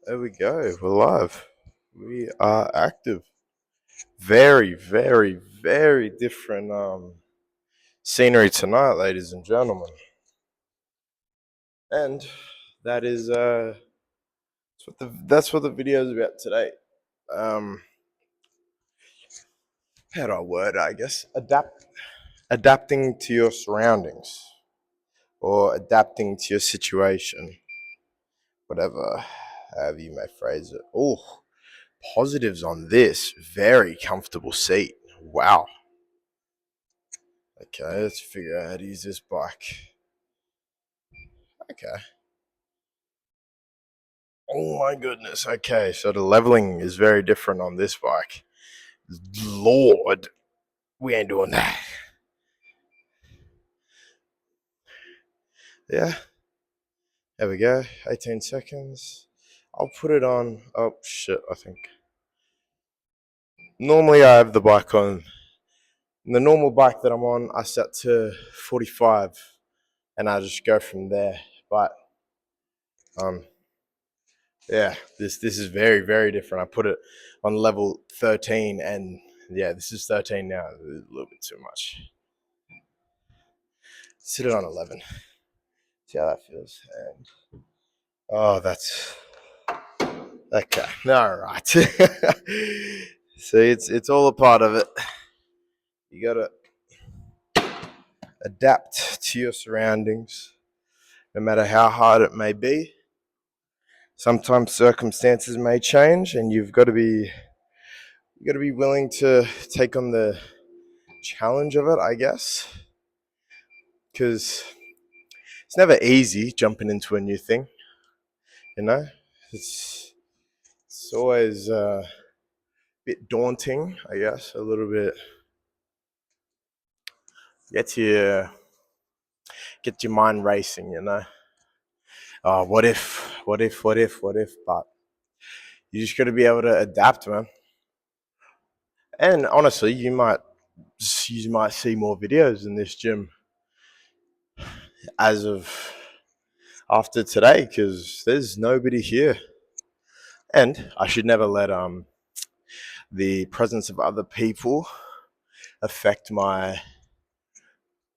There we go. We're live. We are active. Very, very, very different scenery tonight, ladies and gentlemen. And that is that's what the video is about today. Um, how do I word it, I guess adapting to your surroundings or adapting to your situation, whatever however you may phrase it. Oh, positives on this. Very comfortable seat. Wow. Okay, let's figure out how to use this bike. Okay. Oh my goodness. Okay, so the leveling is very different on this bike. Lord, we ain't doing that. Yeah, there we go. 18 seconds. I'll put it on. Oh shit, I think. Normally I have the bike on. The normal bike that I'm on, I set to 45 and I just go from there. But um, yeah, this is very very different. I put it on level 13, and yeah, this is 13 now. A little bit too much. Sit it on 11. See how that feels. And oh, that's okay. All right. See, it's all a part of it. You gotta adapt to your surroundings, no matter how hard it may be. Sometimes circumstances may change, and you got to be willing to take on the challenge of it, I guess, because it's never easy jumping into a new thing. You know, it's it's always a bit daunting, I guess, a little bit. Get your get your mind racing. Oh, what if, what if, what if, what if? But you just got to be able to adapt, man. And honestly, you might see more videos in this gym as of after today because there's nobody here. And I should never let the presence of other people affect my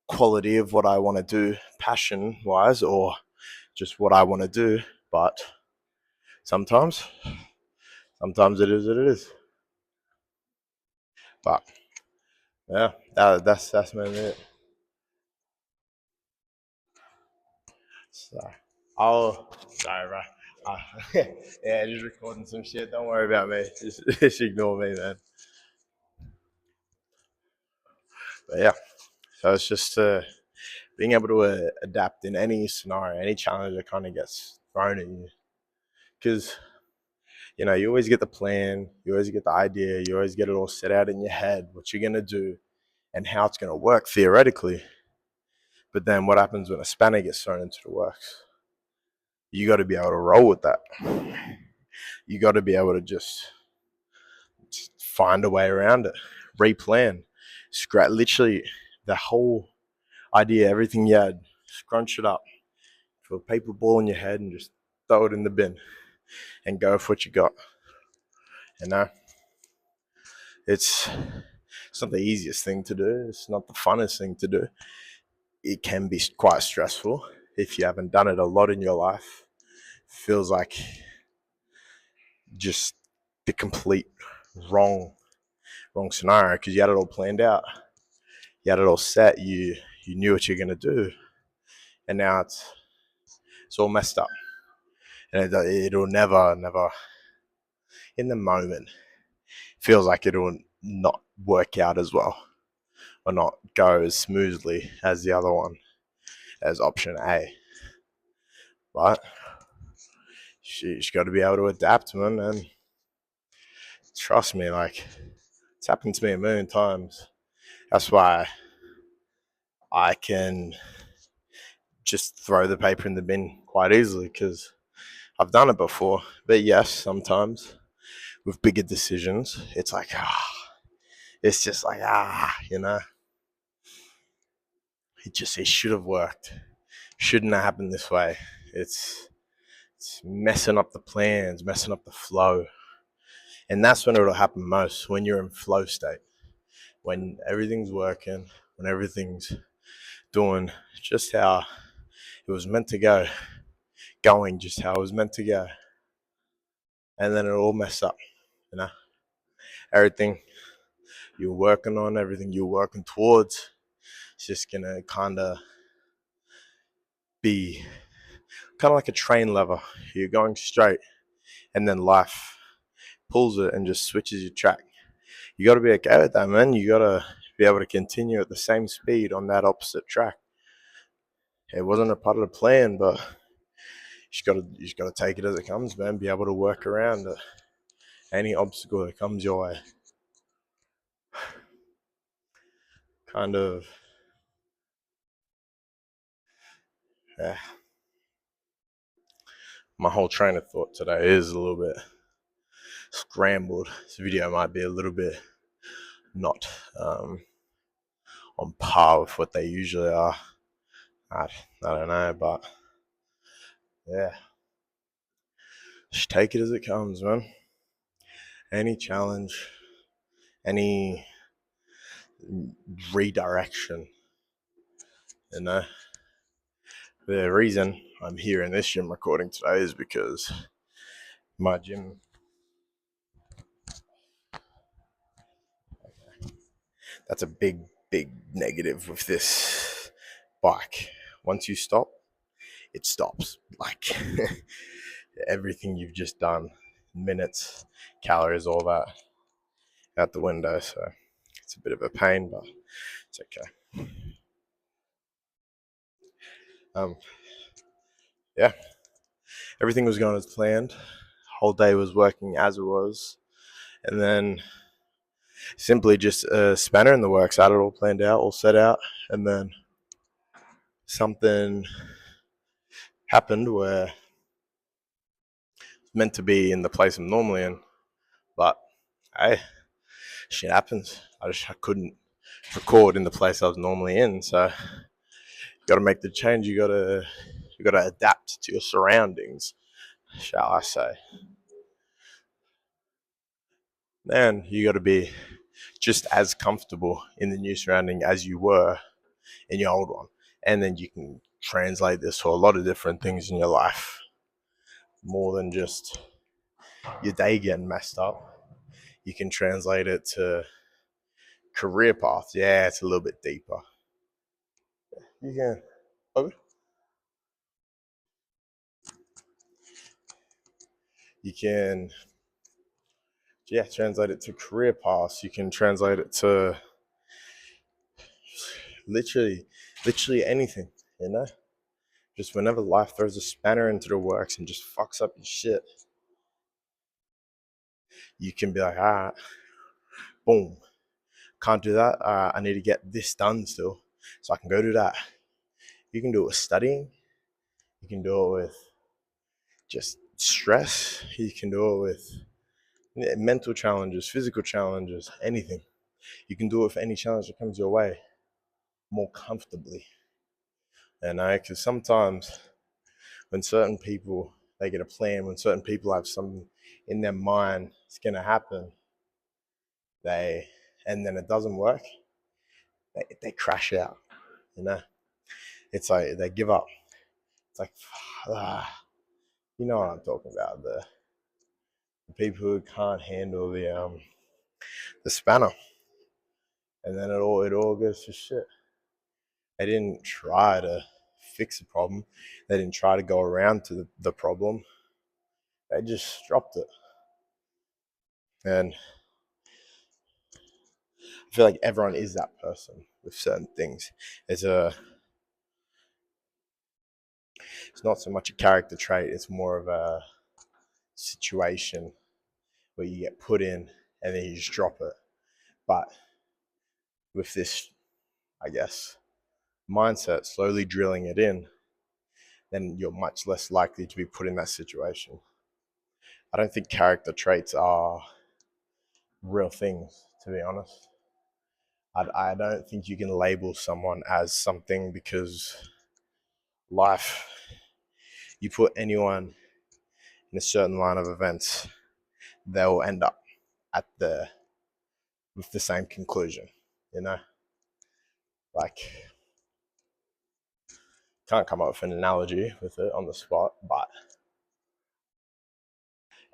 quality of what I want to do, passion wise, or just what I want to do. But sometimes, sometimes it is what it is. But yeah, that's mainly it. So sorry, bro. Uh, yeah, just recording some shit. Don't worry about me. Just ignore me, man. But yeah, so it's just being able to adapt in any scenario, any challenge that kind of gets thrown at you. Because you always get the plan, you always get the idea, you always get it all set out in your head what you're gonna do and how it's gonna work theoretically. But then what happens when a spanner gets thrown into the works? You got to be able to roll with that. You got to be able to just find a way around it, replan, scratch literally the whole idea, everything you had, scrunch it up to a paper ball in your head and just throw it in the bin and go with what you got. You know, it's it's not the easiest thing to do. It's not the funnest thing to do. It can be quite stressful if you haven't done it a lot in your life. Feels like just the complete wrong wrong scenario because you had it all planned out. You had it all set. You knew what you're gonna do, and now it's all messed up. And it'll never in the moment feels like it'll not work out as well or not go as smoothly as the other one, as option A. But she's got to be able to adapt, man. And trust me, like it's happened to me a million times. That's why I can just throw the paper in the bin quite easily because I've done it before. But yes, sometimes with bigger decisions, it's like it's just like it should have worked. Shouldn't have happened this way. It's It's messing up the plans, messing up the flow. And that's when it'll happen most, when you're in flow state, when everything's working, when everything's doing just how it was meant to go, going just how it was meant to go. And then it'll all mess up, you know? Everything you're working on, everything you're working towards, it's just gonna be kind of like a train lever. You're going straight, and then life pulls it and just switches your track. You got to be okay with that, man. You got to be able to continue at the same speed on that opposite track. It wasn't a part of the plan, but you just got to take it as it comes, man. Be able to work around any obstacle that comes your way. Kind of, yeah. My whole train of thought today is a little bit scrambled. This video might be a little bit not on par with what they usually are. I don't know, but yeah, just take it as it comes, man. Any challenge, any redirection, you know. The reason I'm here in this gym recording today is because my gym, that's a big negative with this bike. Once you stop, it stops. Like everything you've just done, minutes, calories, all that out the window. So it's a bit of a pain, but it's okay. Yeah, everything was going as planned. Whole day was working as it was, and then simply just a spanner in the works. I had it all planned out, all set out, and then something happened where it's meant to be in the place I'm normally in, but hey, shit happens. I couldn't record in the place I was normally in, so you got to make the change. You got to adapt to your surroundings, shall I say? Then you got to be just as comfortable in the new surrounding as you were in your old one, and then you can translate this to a lot of different things in your life, more than just your day getting messed up. You can translate it to career paths. Yeah, it's a little bit deeper. You can. Okay. You can, yeah, translate it to career paths. You can translate it to literally, literally anything. You know, just whenever life throws a spanner into the works and just fucks up your shit, you can be like, all right, boom, can't do that. I need to get this done still, so I can go do that. You can do it with studying. You can do it with just stress. You can do it with mental challenges, physical challenges, anything. You can do it with any challenge that comes your way more comfortably. And because sometimes when certain people they get a plan, when certain people have something in their mind it's gonna happen, they and then it doesn't work, they crash out. You know, it's like they give up. It's like, you know what I'm talking about, the people who can't handle the spanner, and then it all goes to shit. They didn't try to fix the problem. They didn't try to go around to the problem. They just dropped it. And I feel like everyone is that person with certain things. It's a it's not so much a character trait, it's more of a situation where you get put in and then you just drop it. But with this, I guess, mindset, slowly drilling it in, then you're much less likely to be put in that situation. I don't think character traits are real things, to be honest. I don't think you can label someone as something, because life, you put anyone in a certain line of events, they'll end up at with the same conclusion. You know, like, can't come up with an analogy with it on the spot, but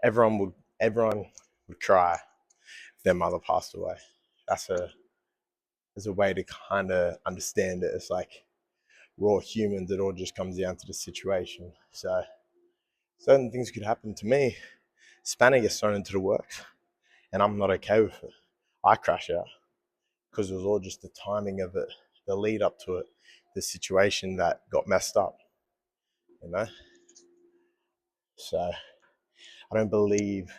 everyone would cry if their mother passed away. That's a way to kind of understand it. It's like we're all humans. It all just comes down to the situation. So certain things could happen to me. Spanner gets thrown into the works, and I'm not okay with it. I crash out because it was all just the timing of it, the lead up to it, the situation that got messed up. You know. So I don't believe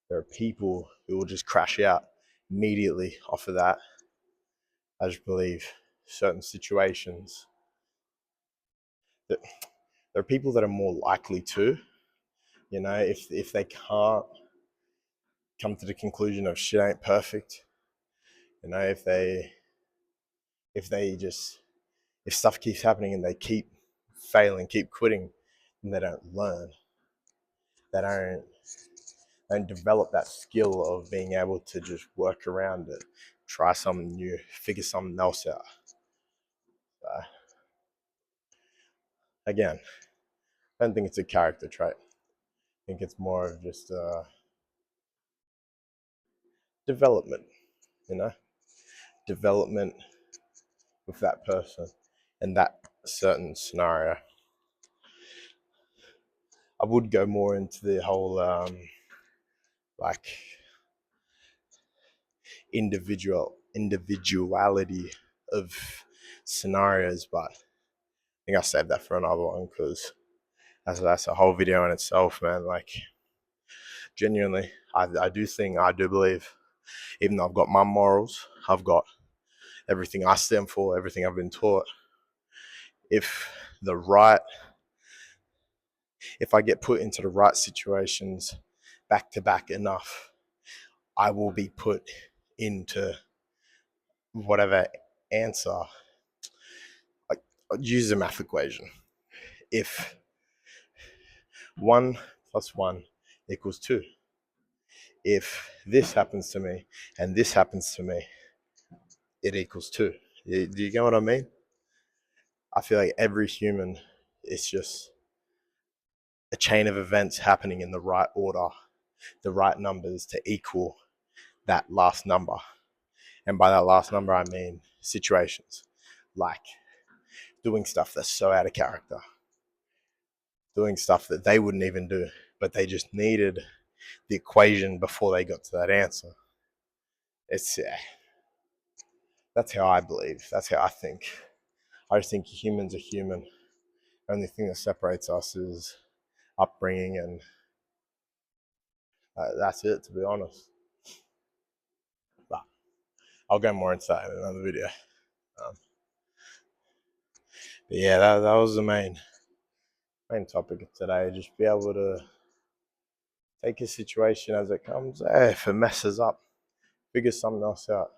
there are people who will just crash out immediately off of that. I just believe certain situations that there are people that are more likely to, you know, if they can't come to the conclusion of shit ain't perfect, you know, if they just if stuff keeps happening and they keep failing, keep quitting, and they don't learn, they don't develop that skill of being able to just work around it, try something new, figure something else out. Again, I don't think it's a character trait. I think it's more of just development, you know, development with that person and that certain scenario. I would go more into the whole like individuality of scenarios, but I think I'll save that for another one because that's a whole video in itself, man. Like, genuinely, I do believe, even though I've got my morals, I've got everything I stand for, everything I've been taught. If the right, if I get put into the right situations back to back enough, I will be put into whatever answer. Like, use the math equation. If 1 plus 1 equals 2, if this happens to me and this happens to me, it equals 2. Do you get what I mean? I feel like every human is just a chain of events happening in the right order, the right numbers to equal that last number. And by that last number, I mean situations like doing stuff that's so out of character, doing stuff that they wouldn't even do, but they just needed the equation before they got to that answer. It's that's how I believe. That's how I think. I just think humans are human. The only thing that separates us is upbringing, and that's it, to be honest. But I'll go more into that in another video. But yeah, that was the main topic of today. Just be able to take a situation as it comes. If it messes up, figure something else out.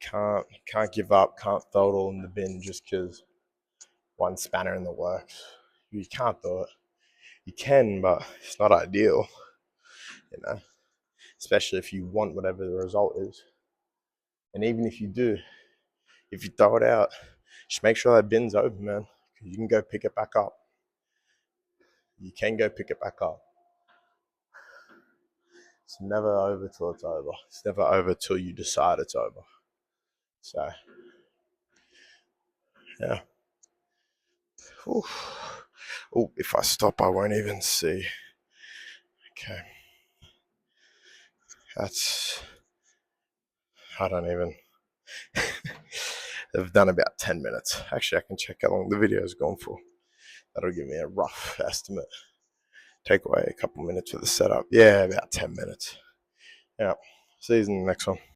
Can't give up. Can't throw it all in the bin just because one spanner in the works. You can't do it. You can, but it's not ideal. You know, especially if you want whatever the result is. And even if you do, if you throw it out, just make sure that bin's open, man. You can go pick it back up. You can go pick it back up. It's never over till it's over. It's never over till you decide it's over. So, yeah. Oh, if I stop, I won't even see. Okay. I don't even. They've done about 10 minutes. Actually, I can check how long the video is going for. That'll give me a rough estimate. Take away a couple minutes for the setup. Yeah, about 10 minutes. Yeah. See you in the next one.